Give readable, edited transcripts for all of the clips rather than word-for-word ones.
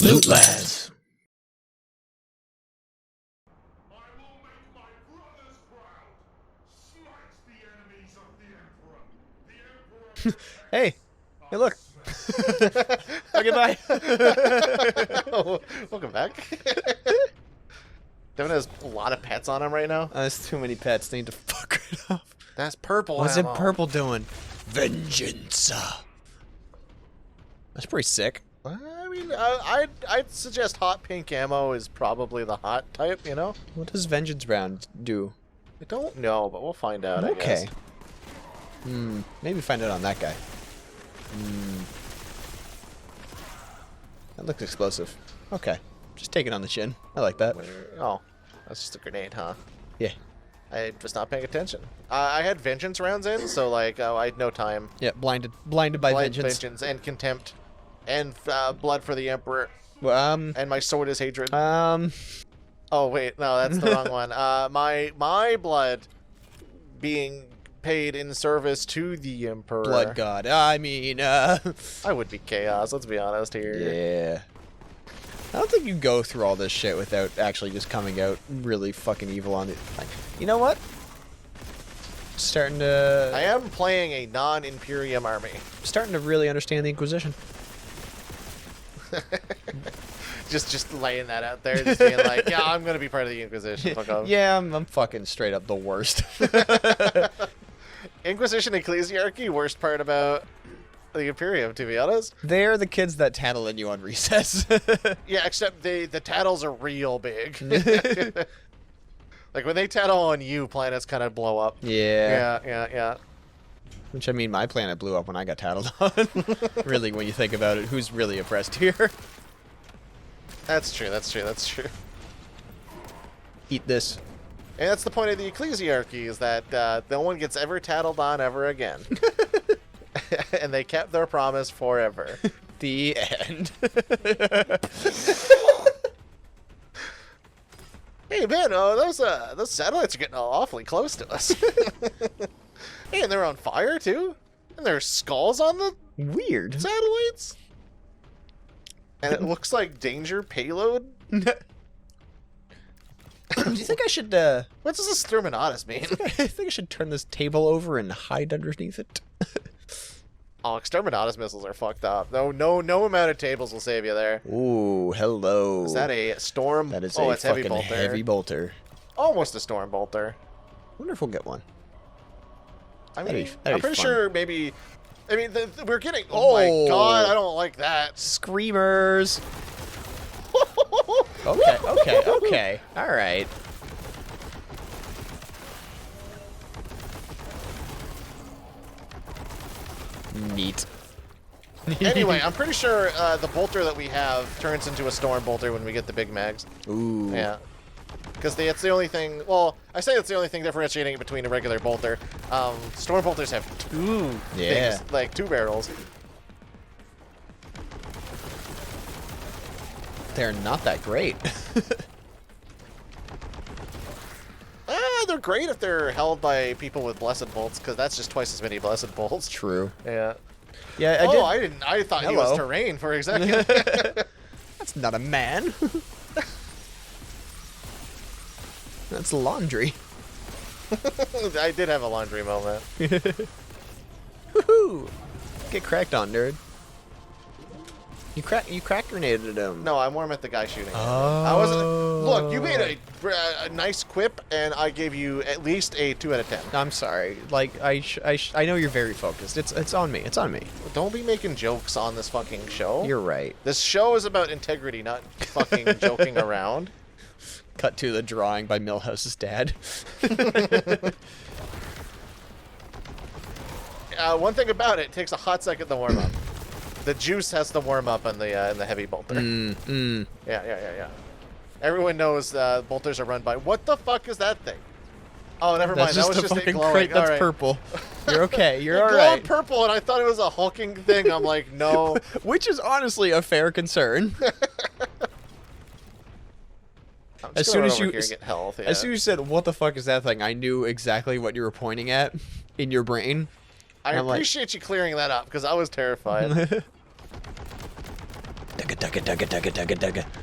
Lootlads. I will make my brothers proud. Smite the enemies of the Emperor. The Emperor. Hey, hey, look. Okay, bye. Welcome back. Devin has a lot of pets on him right now. There's too many pets. They need to fuck it off. That's purple. What's it ammo. purple doing? Vengeance. That's pretty sick. I mean, I'd suggest hot pink ammo is probably the hot type. You know. What does Vengeance Brown do? I don't know, but we'll find out. I guess. Okay. Maybe find out on that guy. That looks explosive. Okay. Just take it on the chin. I like that. Oh, that's just a grenade, huh? Yeah. I was not paying attention. I had vengeance rounds in, so like I had no time. Yeah, blinded by vengeance. And contempt, and blood for the Emperor. And my sword is hatred. Oh wait, no, that's the wrong one. My blood being paid in service to the Emperor. Blood God. I mean, I would be chaos. Let's be honest here. Yeah. I don't think you go through all this shit without actually just coming out really fucking evil on it. Like, you know what? Starting to. I am playing a non-Imperium army. Starting to really understand the Inquisition. just laying that out there, just being like, yeah, I'm gonna be part of the Inquisition. Fuck off. Yeah, I'm fucking straight up the worst. Inquisition Ecclesiarchy, worst part about the Imperium, to be honest. They're the kids that tattle at you on recess. Yeah, except the tattles are real big. Like when they tattle on you, planets kind of blow up. Yeah. Yeah. Which, I mean, my planet blew up when I got tattled on. Really, when you think about it, who's really oppressed here? That's true. Eat this. And that's the point of the Ecclesiarchy, is that no one gets ever tattled on ever again. And they kept their promise forever. The end. Hey man, those satellites are getting awfully close to us. Hey, and they're on fire too? And there's skulls on the Weird. satellites? And it looks like danger payload? Do you think I should, What does exterminatus mean? I think I should turn this table over and hide underneath it? Oh, exterminatus missiles are fucked up. No amount of tables will save you there. Ooh, hello. Is that a storm? That is oh, a it's heavy fucking bolter. heavy bolter. Almost a storm bolter. Wonder if we'll get one. I That'd mean, be I'm pretty fun. sure maybe. I mean, we're getting. Oh my god, I don't like that. Screamers. Okay. All right. Neat. Anyway, I'm pretty sure the bolter that we have turns into a storm bolter when we get the big mags. Ooh. Yeah. Because it's the only thing. Well, I say it's the only thing differentiating it between a regular bolter. Storm bolters have two Yeah. things, like two barrels. They're not that great. They're great if they're held by people with blessed bolts, because that's just twice as many blessed bolts. True. Yeah. Yeah, I didn't. I thought he was Hello. terrain for a second. That's not a man. That's laundry. I did have a laundry moment. Woohoo! Get cracked on, nerd. You crack grenaded him. No, I'm more at the guy shooting. Oh. I wasn't. Look, you made a nice quip, and I gave you at least a 2 out of 10. I'm sorry. Like I know you're very focused. It's on me. It's on me. Don't be making jokes on this fucking show. You're right. This show is about integrity, not fucking joking around. Cut to the drawing by Milhouse's dad. One thing about it takes a hot second to warm up. The juice has to warm up in the heavy bolter. Yeah. Everyone knows bolters are run by. What the fuck is that thing? Oh, never mind. That's That was just a just it fucking glowing. crate that's All right. purple. You're okay. You're It all glowed right. purple, and I thought it was a hulking thing. I'm like, no. Which is honestly a fair concern. As soon as you get health, yeah. as soon as you said, "What the fuck is that thing?" I knew exactly what you were pointing at in your brain. I I'm like- appreciate you clearing that up because I was terrified.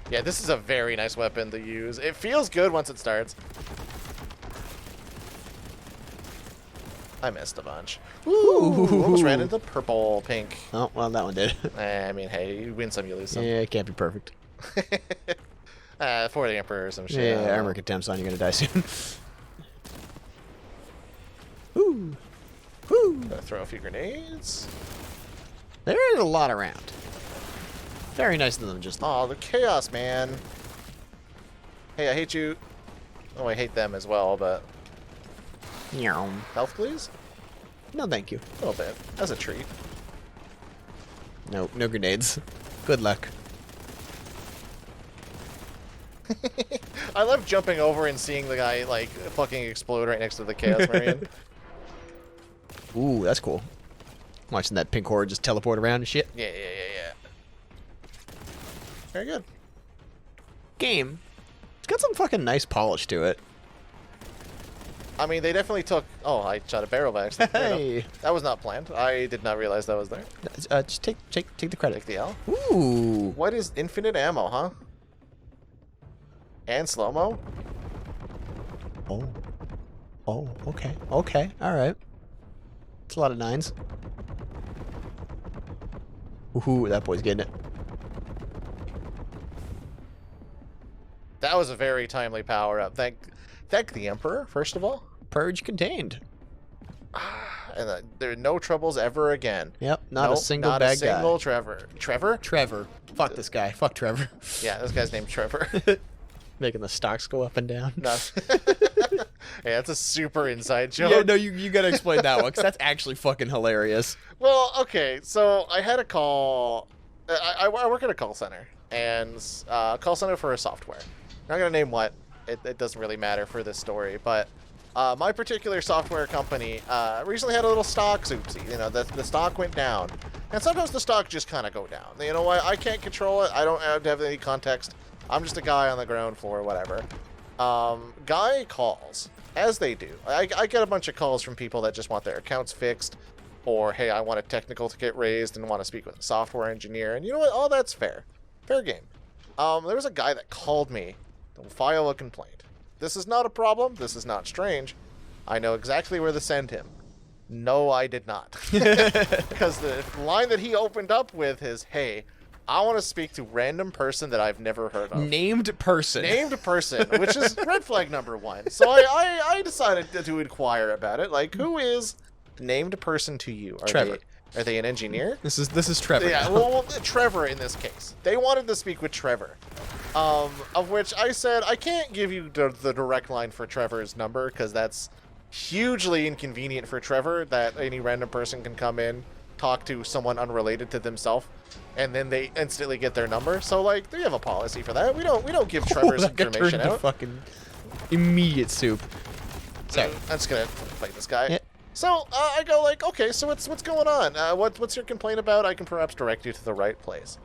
Yeah, this is a very nice weapon to use. It feels good once it starts. I missed a bunch. Ooh, almost ran into purple, pink. Oh, well, that one did. I mean, hey, you win some, you lose some. Yeah, it can't be perfect. For the Emperor or some shit. Yeah, armor contempt on, you're gonna die soon. Ooh. Woo. Gonna throw a few grenades. There is a lot around. Very nice of them just... Oh, the chaos, man. Hey, I hate you. Oh, I hate them as well, but... Health, please? No, thank you. A little bit. As a treat. No, no grenades. Good luck. I love jumping over and seeing the guy, like, fucking explode right next to the Chaos Marine. Ooh, that's cool. Watching that pink horde just teleport around and shit. Yeah. Very good. Game. It's got some fucking nice polish to it. I mean, they definitely took... Oh, I shot a barrel by accident. Hey. That was not planned. I did not realize that was there. Just take the credit. Take the L. Ooh. What is infinite ammo, huh? And slow-mo? Oh, okay. Okay, alright. It's a lot of 9s. Ooh, that boy's getting it. That was a very timely power-up. Thank the Emperor, first of all. Purge contained. And there are no troubles ever again. Yep, not a single not bad a single guy. Trevor. Trevor? Trevor. Fuck this guy. Fuck Trevor. Yeah, this guy's named Trevor. Making the stocks go up and down. No. Yeah, that's a super inside joke. Yeah, no, you gotta explain that one, because that's actually fucking hilarious. Well, okay, so I had a call. I work at a call center, and a call center for a software. I'm not going to name what. It doesn't really matter for this story, but my particular software company recently had a little stock oopsie. You know, the stock went down. And sometimes the stock just kind of go down. You know what? I can't control it. I don't have any context. I'm just a guy on the ground floor, whatever. Guy calls, as they do. I get a bunch of calls from people that just want their accounts fixed, or, hey, I want a technical ticket raised and want to speak with a software engineer. And you know what? All that's fair. Fair game. There was a guy that called me to file a complaint. This is not a problem. This is not strange. I know exactly where to send him. No, I did not. Because the line that he opened up with is, hey, I want to speak to random person that I've never heard of. Named person. Named person, which is red flag number 1. So I decided to inquire about it. Like, who is named person to you? Trevor. Are they an engineer? This is Trevor. Yeah, well, Trevor in this case. They wanted to speak with Trevor. Of which I said, I can't give you the direct line for Trevor's number, because that's hugely inconvenient for Trevor, that any random person can come in, talk to someone unrelated to themselves, and then they instantly get their number. So, like, they have a policy for that. We don't give Trevor's information out. Fucking immediate soup. Sorry. I'm just gonna fight this guy. Yeah. So I go like, okay, so what's going on? What's your complaint about? I can perhaps direct you to the right place.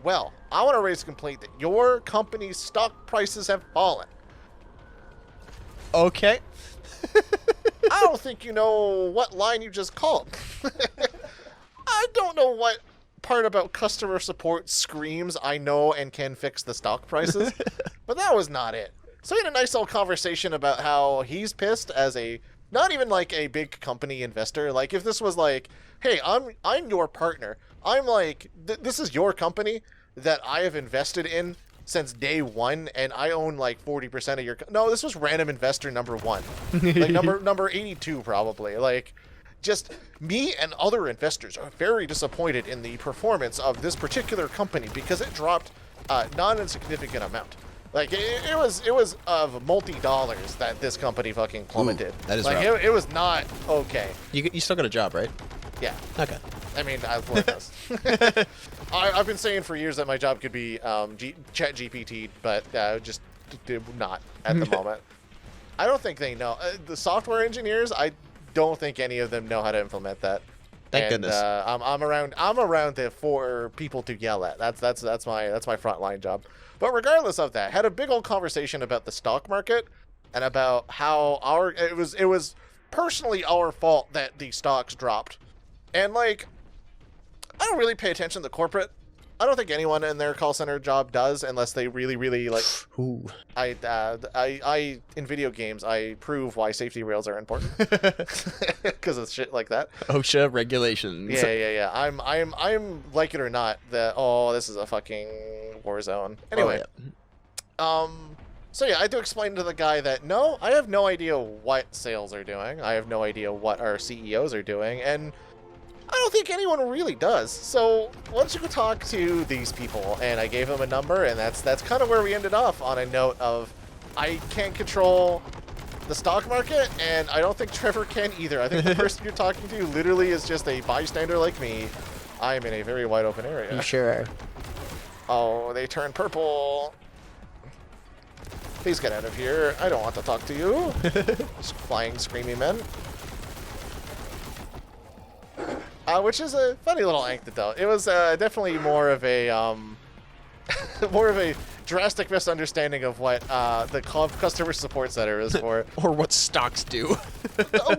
Well, I want to raise a complaint that your company's stock prices have fallen. Okay. I don't think you know what line you just called. I don't know what part about customer support screams I know and can fix the stock prices, but that was not it. So we had a nice little conversation about how he's pissed as a, not even like a big company investor. Like if this was like, hey, I'm your partner. I'm like, this is your company that I have invested in since day one, and I own like 40% of your. No, this was random investor number 1, like number 82 probably. Like, just me and other investors are very disappointed in the performance of this particular company because it dropped not an insignificant amount. Like it was of multi-dollars that this company fucking plummeted. Ooh, that is like rough. it was not okay. You still got a job, right? Yeah. Okay. I mean, I've learned this. I've been saying for years that my job could be Chat GPT, but just not at the moment. I don't think they know. The software engineers, I don't think any of them know how to implement that. Thank goodness. I'm around for people to yell at. That's my frontline job. But regardless of that, had a big old conversation about the stock market and about how it was personally our fault that the stocks dropped. And like, I don't really pay attention to corporate I don't think anyone in their call center job does unless they really like. Ooh. I in video games I prove why safety rails are important because of shit like that. OSHA regulations. Yeah. I'm like it or not that this is a fucking war zone. Anyway, so yeah, I had to explain to the guy that no, I have no idea what sales are doing. I have no idea what our CEOs are doing, and I don't think anyone really does. So why don't you go talk to these people? And I gave them a number, and that's kind of where we ended off, on a note of I can't control the stock market, and I don't think Trevor can either. I think the person you're talking to literally is just a bystander like me. I'm in a very wide open area. You sure are. Oh, they turn purple. Please get out of here. I don't want to talk to you. Flying, screaming men. Which is a funny little anecdote. It was definitely more of a drastic misunderstanding of what the customer support center is for. Or what stocks do.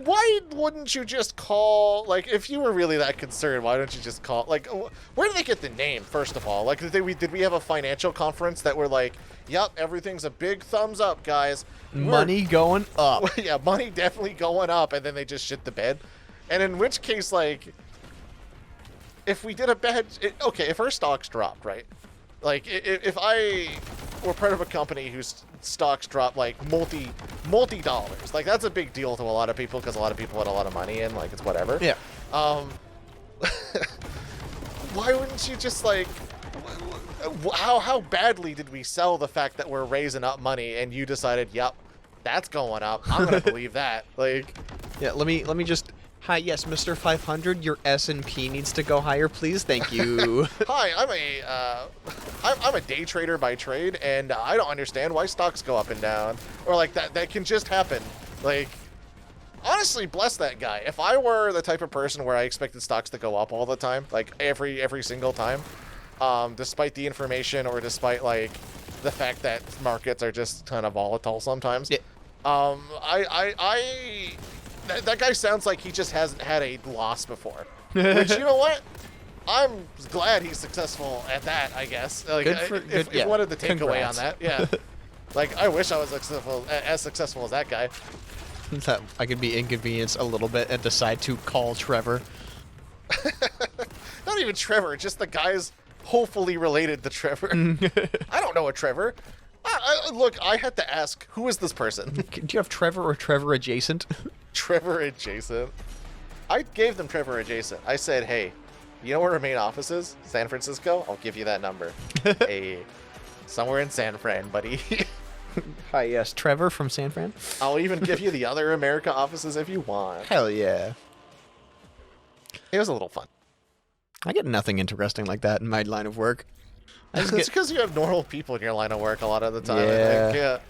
Why wouldn't you just call, like, if you were really that concerned, why don't you just call, like, where did they get the name, first of all? Like, did we have a financial conference that were like, yep, everything's a big thumbs up, guys. Money going up. Yeah, money definitely going up, and then they just shit the bed. And in which case, like, if we did a bad... okay, if our stocks dropped, right? Like, if I were part of a company whose stocks dropped, like, multi-dollars, like, that's a big deal to a lot of people because a lot of people had a lot of money and, like, it's whatever. Yeah. Why wouldn't you just, like... How badly did we sell the fact that we're raising up money and you decided, yep, that's going up. I'm going to believe that. Like... Yeah, let me just... Hi, yes, Mr. 500, your S&P needs to go higher, please. Thank you. Hi, I'm a day trader by trade, and I don't understand why stocks go up and down. Or, like, that can just happen. Like, honestly, bless that guy. If I were the type of person where I expected stocks to go up all the time, like, every single time, despite the information or despite, like, the fact that markets are just kind of volatile sometimes, yeah. That guy sounds like he just hasn't had a loss before. Which, you know what? I'm glad he's successful at that, I guess. Like, if you wanted the takeaway on that, yeah. Like, I wish I was as successful as that guy. That I could be inconvenienced a little bit and decide to call Trevor. Not even Trevor, just the guys hopefully related to Trevor. I don't know a Trevor. Look, I had to ask, who is this person? Do you have Trevor or Trevor adjacent? Trevor adjacent. I gave them Trevor adjacent. I said, hey, you know where our main office is? San Francisco? I'll give you that number. Hey, somewhere in San Fran, buddy. Hi, yes, Trevor from San Fran. I'll even give you the other America offices if you want. Hell yeah. It was a little fun. I get nothing interesting like that in my line of work. It's because you have normal people in your line of work a lot of the time. Yeah. I think,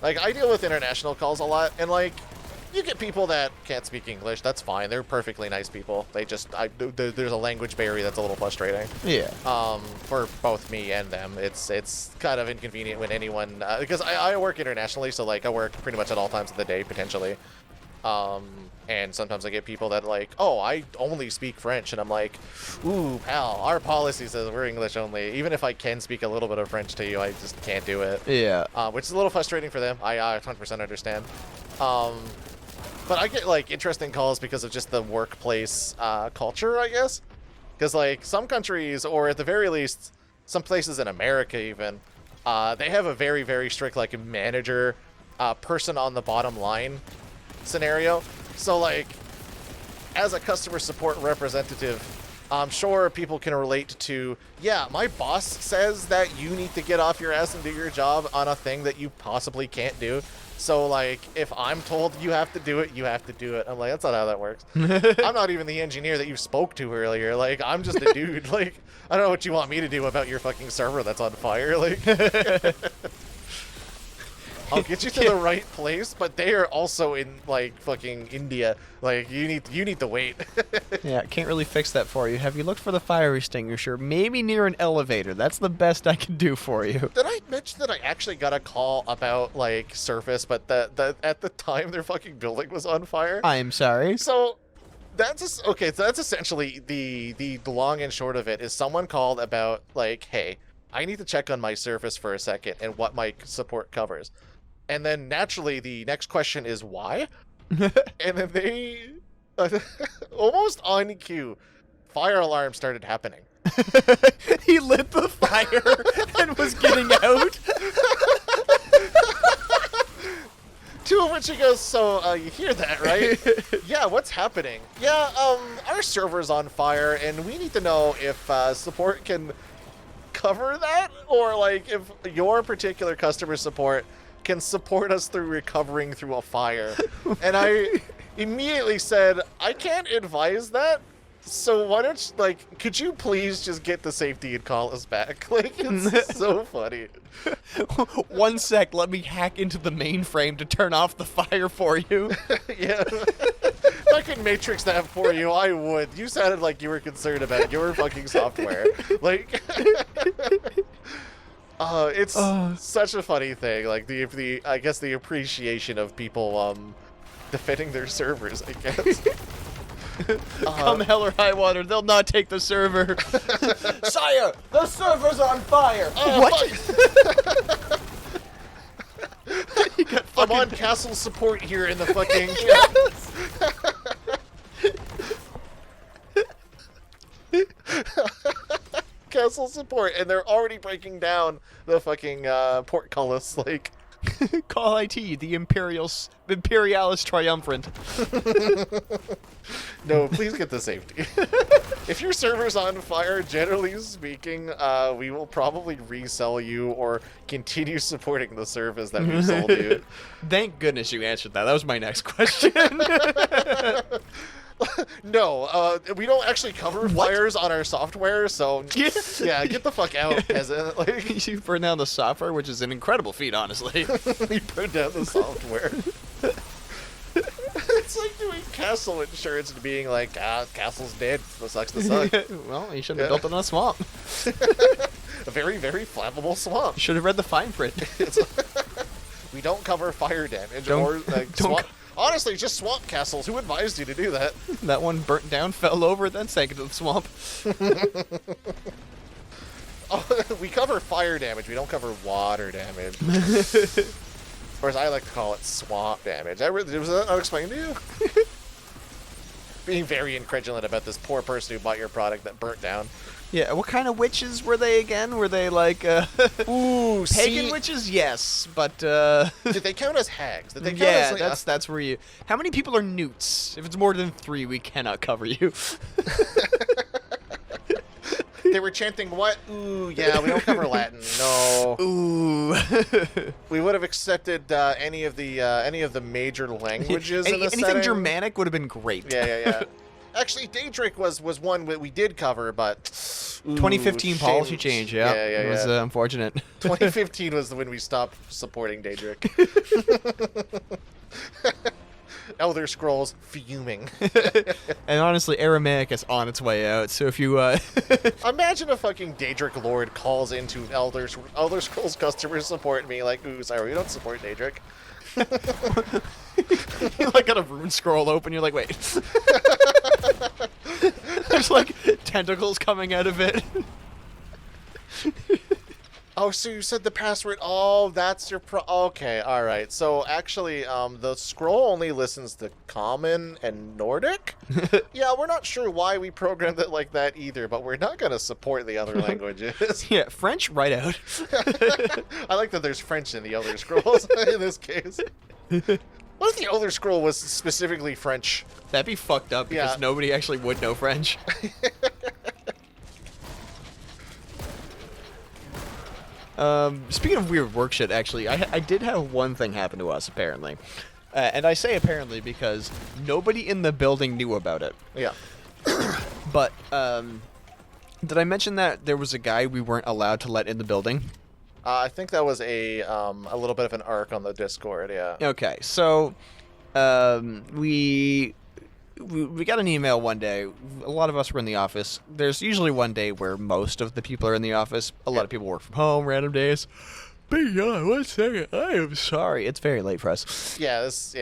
like, I deal with international calls a lot, and, like, you get people that can't speak English. That's fine. They're perfectly nice people. They just, there's a language barrier that's a little frustrating. Yeah. For both me and them, it's kind of inconvenient when anyone, because I work internationally, so, like, I work pretty much at all times of the day, potentially. And sometimes I get people that like, oh, I only speak French, and I'm like, ooh, pal, our policy says we're English only. Even if I can speak a little bit of French to you, I just can't do it. Yeah. Which is a little frustrating for them. I 100% understand. But I get like interesting calls because of just the workplace culture, I guess. Because like some countries, or at the very least, some places in America even, they have a very, very strict like manager, person on the bottom line scenario. So like, as a customer support representative, I'm sure people can relate to, yeah, my boss says that you need to get off your ass and do your job on a thing that you possibly can't do. So like, if I'm told you have to do it, you have to do it. I'm like, that's not how that works. I'm not even the engineer that you spoke to earlier. Like, I'm just a dude. Like, I don't know what you want me to do about your fucking server that's on fire. Like, I'll get you to the right place, but they are also in like fucking India. Like, you need to wait. Yeah, can't really fix that for you. Have you looked for the fire extinguisher? Maybe near an elevator. That's the best I can do for you. Did I mention that I actually got a call about like Surface, but at the time their fucking building was on fire? I'm sorry. So Okay, so that's essentially the long and short of it. Is someone called about like, hey, I need to check on my Surface for a second and what my support covers, and then naturally the next question is why, and then they almost on cue, fire alarm started happening. He lit the fire and was getting out. To which he goes, so, you hear that, right? Yeah, what's happening? Yeah, our server's on fire, and we need to know if, support can cover that, or, like, if your particular customer support can support us through recovering through a fire. And I immediately said, I can't advise that, so why don't you, like, could you please just get to safety and call us back? Like, it's so funny. 1 sec, let me hack into the mainframe to turn off the fire for you. Yeah. If I could matrix that for you, I would. You sounded like you were concerned about your fucking software. Like, it's such a funny thing. Like, I guess the appreciation of people, defending their servers, I guess. Come hell or high water, they'll not take the server. Sire, the server's on fire. What? I'm on castle support here in the fucking... Castle support, and they're already breaking down the fucking portcullis, like... Call IT, the Imperialis Triumphant. No, please get the safety. If your server's on fire, generally speaking, we will probably resell you or continue supporting the service that we sold you. Thank goodness you answered that. That was my next question. No, we don't actually cover fires on our software, so yeah, get the fuck out, peasant. Like, You burned down the software, which is an incredible feat, honestly. we burned down the software. It's like doing castle insurance and being like, castle's dead. That sucks to suck. Well, you shouldn't have built it in a swamp. A very, very flammable swamp. You should have read the fine print. We don't cover fire damage Don't- or like don't swamp. Honestly, just swamp castles. Who advised you to do that? That one burnt down, fell over, then sank into the swamp. Oh, we cover fire damage. We don't cover water damage. Or as I like to call it, swamp damage. Was that not explained to you? Being very incredulent about this poor person who bought your product that burnt down. Yeah, what kind of witches were they again? Were they like, Ooh, pagan witches? Yes, but, Did they count as hags? Did they count yeah, as, like, that's where you... How many people are newts? If it's more than 3, we cannot cover you. They were chanting what? Ooh, yeah, we don't cover Latin. No. Ooh. We would have accepted any of the major languages in the Anything setting. Germanic would have been great. Yeah. Actually, Daedric was one that we did cover, but 2015 policy change, yeah. It was unfortunate. 2015 was when we stopped supporting Daedric. Elder Scrolls fuming. And honestly, Aramaic is on its way out, so if you... Imagine a fucking Daedric Lord calls into Elder Scrolls customer support and being like, ooh, sorry, we don't support Daedric. You like got a rune scroll open, you're like, wait. There's like tentacles coming out of it. Oh, so you said the password. Oh, that's your okay, alright. So actually, the scroll only listens to Common and Nordic? Yeah, we're not sure why we programmed it like that either, but we're not going to support the other languages. Yeah, French, right out. I like that there's French in the Elder Scrolls in this case. What if the Elder Scroll was specifically French? That'd be fucked up because Yeah. nobody actually would know French. Speaking of weird work shit, actually, I did have one thing happen to us, apparently. And I say apparently because nobody in the building knew about it. Yeah. But, did I mention that there was a guy we weren't allowed to let in the building? I think that was a little bit of an arc on the Discord, yeah. Okay, so, we got an email one day. A lot of us were in the office. There's usually one day where most of the people are in the office. A lot of people work from home, random days. Beyond, 1 second. I am sorry. It's very late for us. Yeah, this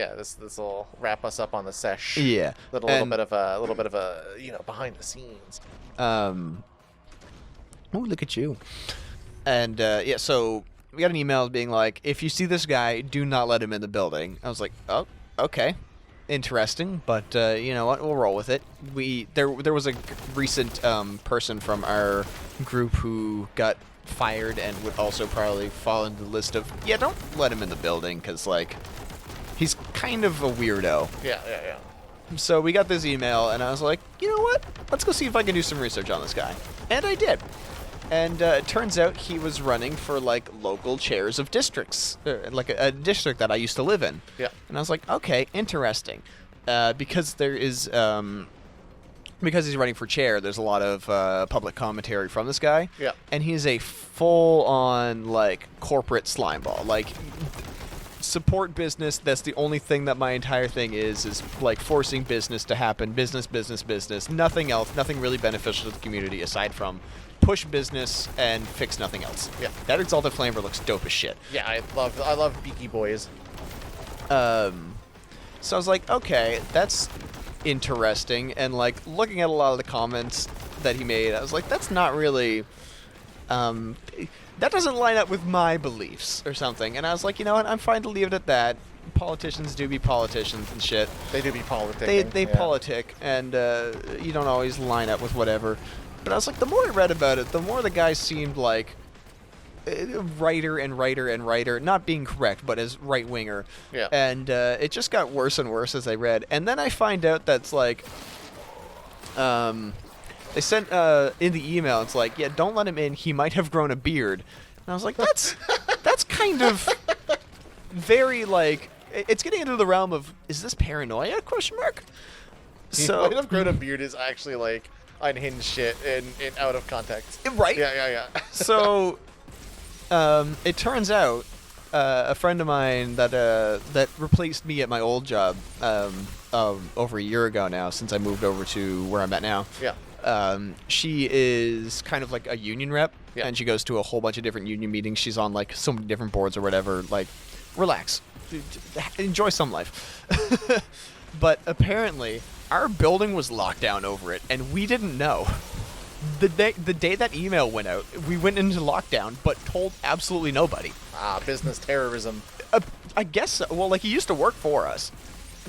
will wrap us up on the sesh. Yeah. Little bit of a behind the scenes. Oh, look at you. And yeah, so we got an email being like, if you see this guy, do not let him in the building. I was like, oh, okay. Interesting, but you know what? We'll roll with it. There was a recent person from our group who got fired and would also probably fall into the list of, yeah, don't let him in the building, because, like, he's kind of a weirdo. Yeah. So we got this email, and I was like, you know what? Let's go see if I can do some research on this guy. And I did. And it turns out he was running for, like, local chairs of districts, like a district that I used to live in. Yeah. And I was like, okay, interesting. Because there is... because he's running for chair, there's a lot of public commentary from this guy. Yeah. And he's a full-on, like, corporate slimeball. Like, support business, that's the only thing that my entire thing is like, forcing business to happen. Business. Nothing else, nothing really beneficial to the community aside from push business and fix nothing else. Yeah. That Exalted Flamer looks dope as shit. Yeah, I love Beaky Boys. So I was like, okay, that's interesting. And, like, looking at a lot of the comments that he made, I was like, that's not really, that doesn't line up with my beliefs or something. And I was like, you know what, I'm fine to leave it at that. Politicians do be politicians and shit. They do be politicking. They politic, and you don't always line up with whatever. But I was like, the more I read about it, the more the guy seemed like writer, not being correct, but as right-winger. Yeah. And it just got worse and worse as I read. And then I find out that's like, they sent in the email, it's like, yeah, don't let him in, he might have grown a beard. And I was like, that's kind of very, like, it's getting into the realm of, is this paranoia, question mark? He might have grown a beard is actually, like, unhinged shit and out of context. Right? Yeah. So, it turns out a friend of mine that replaced me at my old job over a year ago now, since I moved over to where I'm at now. Yeah. She is kind of like a union rep, Yeah. and she goes to a whole bunch of different union meetings. She's on, like, so many different boards or whatever. Like, relax. Enjoy some life. But apparently, our building was locked down over it, and we didn't know. The day that email went out, we went into lockdown, but told absolutely nobody. Business terrorism. I guess so. Well, like, he used to work for us.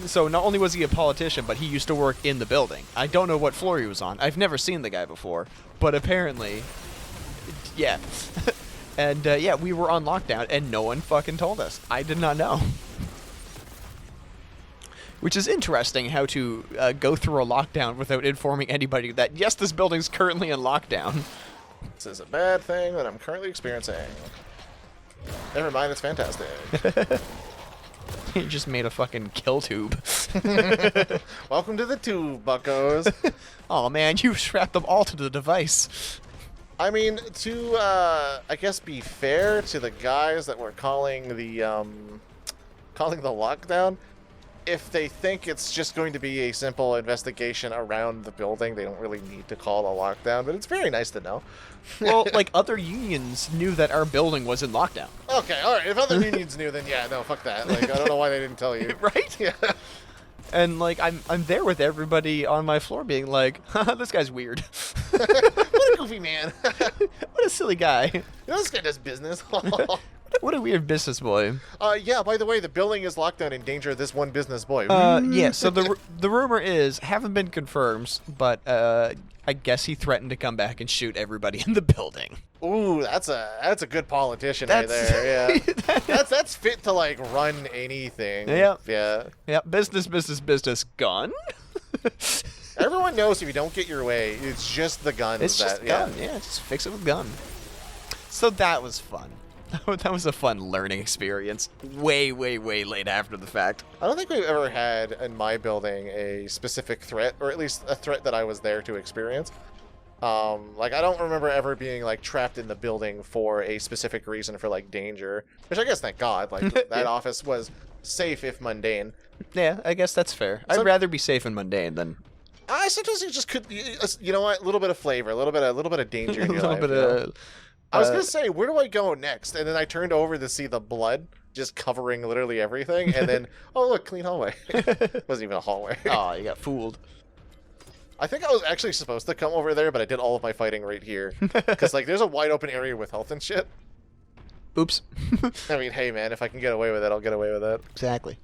So not only was he a politician, but he used to work in the building. I don't know what floor he was on. I've never seen the guy before. But apparently, yeah. And, yeah, we were on lockdown, and no one fucking told us. I did not know. Which is interesting, how to go through a lockdown without informing anybody that, yes, this building's currently in lockdown. This is a bad thing that I'm currently experiencing. Never mind, it's fantastic. You just made a fucking kill tube. Welcome to the tube, buckos. Oh man, you strapped them all to the device. I mean, to, I guess be fair to the guys that were calling the lockdown, if they think it's just going to be a simple investigation around the building, they don't really need to call a lockdown, but it's very nice to know. Well, like, other unions knew that our building was in lockdown. Okay, alright, if other unions knew, then yeah, no, fuck that. Like, I don't know why they didn't tell you. Right? Yeah. And, like, I'm there with everybody on my floor being like, haha, this guy's weird. What a goofy man. What a silly guy. You know, this guy does business. What a weird business boy. Yeah, by the way, the building is locked down in danger of this one business boy. Yeah, so the rumor is, haven't been confirmed, but I guess he threatened to come back and shoot everybody in the building. Ooh, that's a good politician right there. Yeah, that's fit to, like, run anything. Yeah. Business, gun. Everyone knows if you don't get your way, it's just the gun. It's just gun. Yeah, just fix it with gun. So that was fun. That was a fun learning experience. Way late after the fact. I don't think we've ever had in my building a specific threat, or at least a threat that I was there to experience. Like, I don't remember ever being, like, trapped in the building for a specific reason for, like, danger. Which I guess, thank God, like, that office was safe if mundane. Yeah, I guess that's fair. I'd rather be safe and mundane than... I sometimes you just could, you know what, a little bit of flavor, a little bit of danger in your life. I was gonna say, where do I go next? And then I turned over to see the blood just covering literally everything, and then, oh look, clean hallway. Wasn't even a hallway. Oh, you got fooled. I think I was actually supposed to come over there, but I did all of my fighting right here. Because, like, there's a wide open area with health and shit. Oops. I mean, hey man, if I can get away with it, I'll get away with it. Exactly.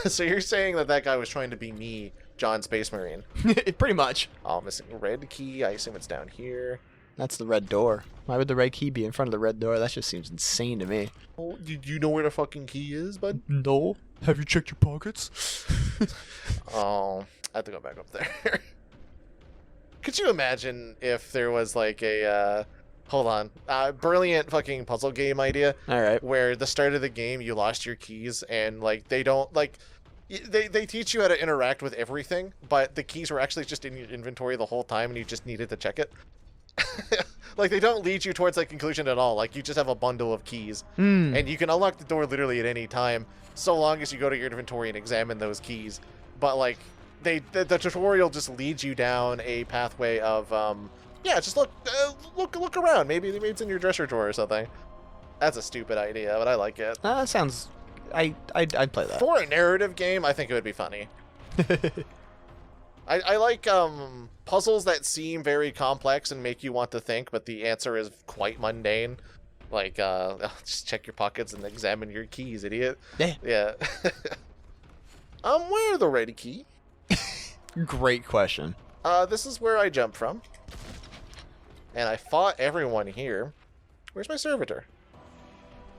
So you're saying that that guy was trying to be me, John Space Marine? Pretty much. Oh, I'm missing a red key. I assume it's down here. That's the red door. Why would the red key be in front of the red door? That just seems insane to me. Oh, do you know where the fucking key is, bud? No. Have you checked your pockets? Oh, I have to go back up there. Could you imagine if there was like a, hold on, brilliant fucking puzzle game idea? All right. Where the start of the game you lost your keys and like they don't like, they teach you how to interact with everything, but the keys were actually just in your inventory the whole time and you just needed to check it. Like they don't lead you towards that conclusion at all. Like you just have a bundle of keys and you can unlock the door literally at any time, so long as you go to your inventory and examine those keys. But like the tutorial just leads you down a pathway of yeah, just look around. Maybe it's in your dresser drawer or something. That's a stupid idea, but I like it. That sounds. I'd play that. For a narrative game, I think it would be funny. I like puzzles that seem very complex and make you want to think, but the answer is quite mundane. Like, just check your pockets and examine your keys, idiot. Yeah. Yeah. Where the red key? Great question. This is where I jumped from. And I fought everyone here. Where's my servitor?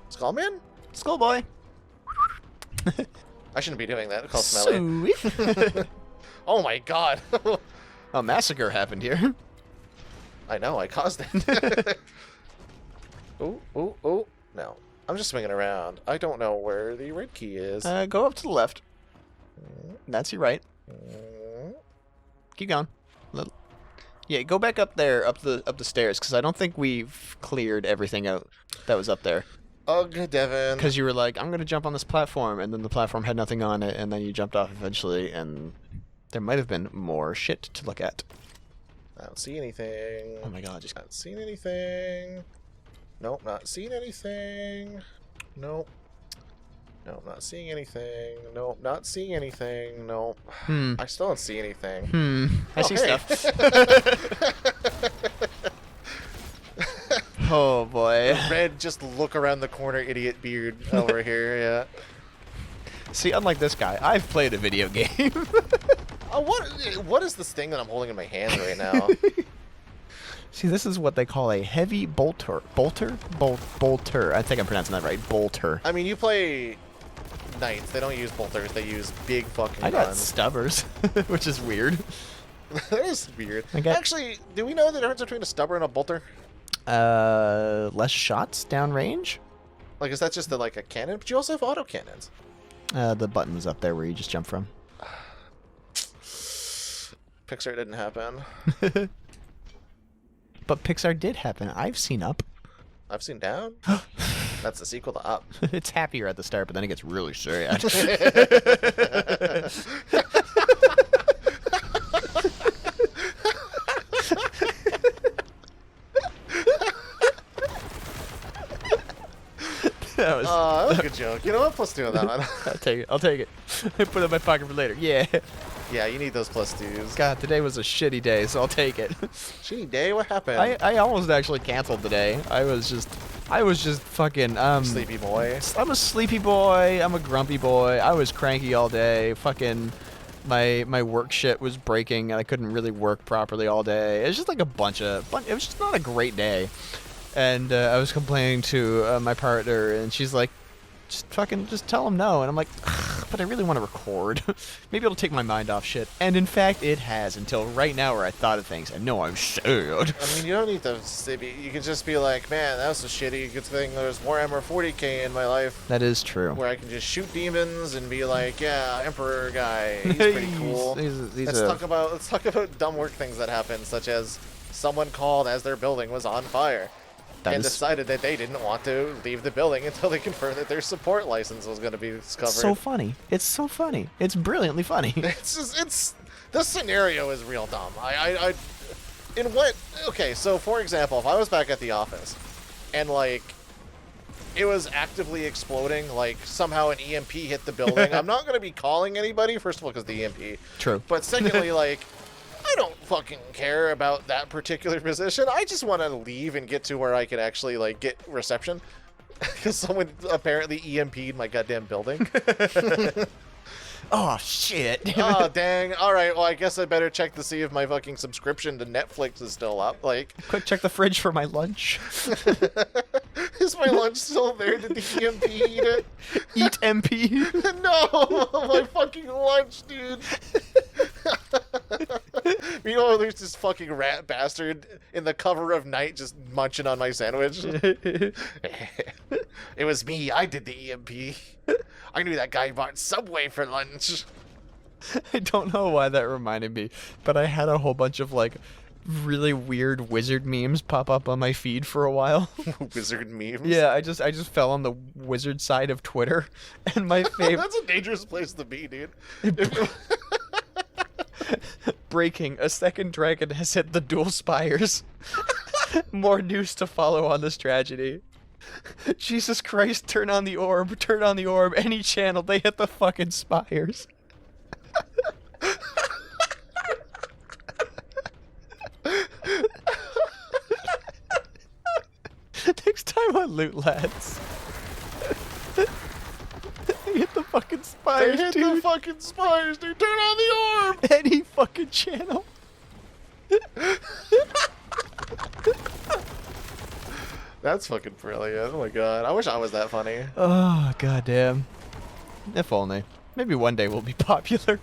Skullman? Skullboy. I shouldn't be doing that. Call Smelly. Sweet. Oh my god. A massacre happened here. I know, I caused it. Oh. No. I'm just swinging around. I don't know where the red key is. Go up to the left. That's your right. Keep going. Yeah, go back up there, up the stairs, because I don't think we've cleared everything out that was up there. Ugh, Devin. Because you were like, I'm going to jump on this platform, and then the platform had nothing on it, and then you jumped off eventually, and there might have been more shit to look at. I don't see anything. Oh my god, just... Not seeing anything. Nope, not seeing anything. Nope. Nope, not seeing anything. Nope, not seeing anything. Nope. I still don't see anything. I see hey. stuff. Oh boy. Red, just look around the corner, idiot beard over here, yeah. See, unlike this guy, I've played a video game. What is this thing that I'm holding in my hand right now? See, this is what they call a heavy bolter. Bolter. I think I'm pronouncing that right. Bolter. I mean, you play knights. They don't use bolters. They use big fucking I got guns. stubbers, which is weird. That is weird. I got- Actually, do we know the difference between a stubber and a bolter? Less shots downrange? Like, is that just like a cannon? But you also have auto cannons. The button was up there where you just jump from. Pixar didn't happen. But Pixar did happen. I've seen Up. I've seen Down. That's the sequel to Up. It's happier at the start, but then it gets really sad. That was a good joke. You know what? Plus 2 on that one. I'll take it. Put it in my pocket for later. Yeah. Yeah, you need those plus 2s. God, today was a shitty day, so I'll take it. Shitty day? What happened? I almost actually canceled today. I was just fucking Sleepy boy. I'm a sleepy boy. I'm a grumpy boy. I was cranky all day. Fucking my work shit was breaking and I couldn't really work properly all day. It was just like it was just not a great day. And I was complaining to my partner, and she's like, just tell him no. And I'm like, but I really want to record. Maybe it'll take my mind off shit. And in fact, it has until right now where I thought of things. And no, I'm sad. I mean, you don't need to. You can just be like, man, that was a shitty good thing. There's Warhammer 40k in my life. That is true. Where I can just shoot demons and be like, yeah, Emperor guy, he's pretty cool. Let's talk about dumb work things that happen, such as someone called as their building was on fire. Decided that they didn't want to leave the building until they confirmed that their support license was going to be discovered. It's so funny. It's so funny. It's brilliantly funny. This scenario is real dumb. In what? Okay, so for example, if I was back at the office and like it was actively exploding, like somehow an EMP hit the building, I'm not going to be calling anybody, first of all, because the EMP. True. But secondly, like, I don't fucking care about that particular position. I just want to leave and get to where I can actually, like, get reception. Because someone apparently EMP'd my goddamn building. Oh, shit. Oh, dang. All right, well, I guess I better check to see if my fucking subscription to Netflix is still up. Like, Quick, check the fridge for my lunch. is my lunch still there? Did the EMP eat it? Eat MP. No, my fucking lunch, dude. Meanwhile, there's this fucking rat bastard in the cover of night just munching on my sandwich. It was me. I did the EMP. I knew that guy bought Subway for lunch. I don't know why that reminded me, but I had a whole bunch of like really weird wizard memes pop up on my feed for a while. Wizard memes? Yeah, I just fell on the wizard side of Twitter, and my favorite. That's a dangerous place to be, dude. Breaking: a second dragon has hit the dual spires. More news to follow on this tragedy. Jesus Christ, turn on the orb, turn on the orb, any channel, they hit the fucking spires. Next time on Loot Lads. They hit the fucking spires, They hit dude. the fucking spires, dude. Turn on the orb. Any fucking channel. That's fucking brilliant. Oh my god. I wish I was that funny. Oh, goddamn. If only. Maybe one day we'll be popular.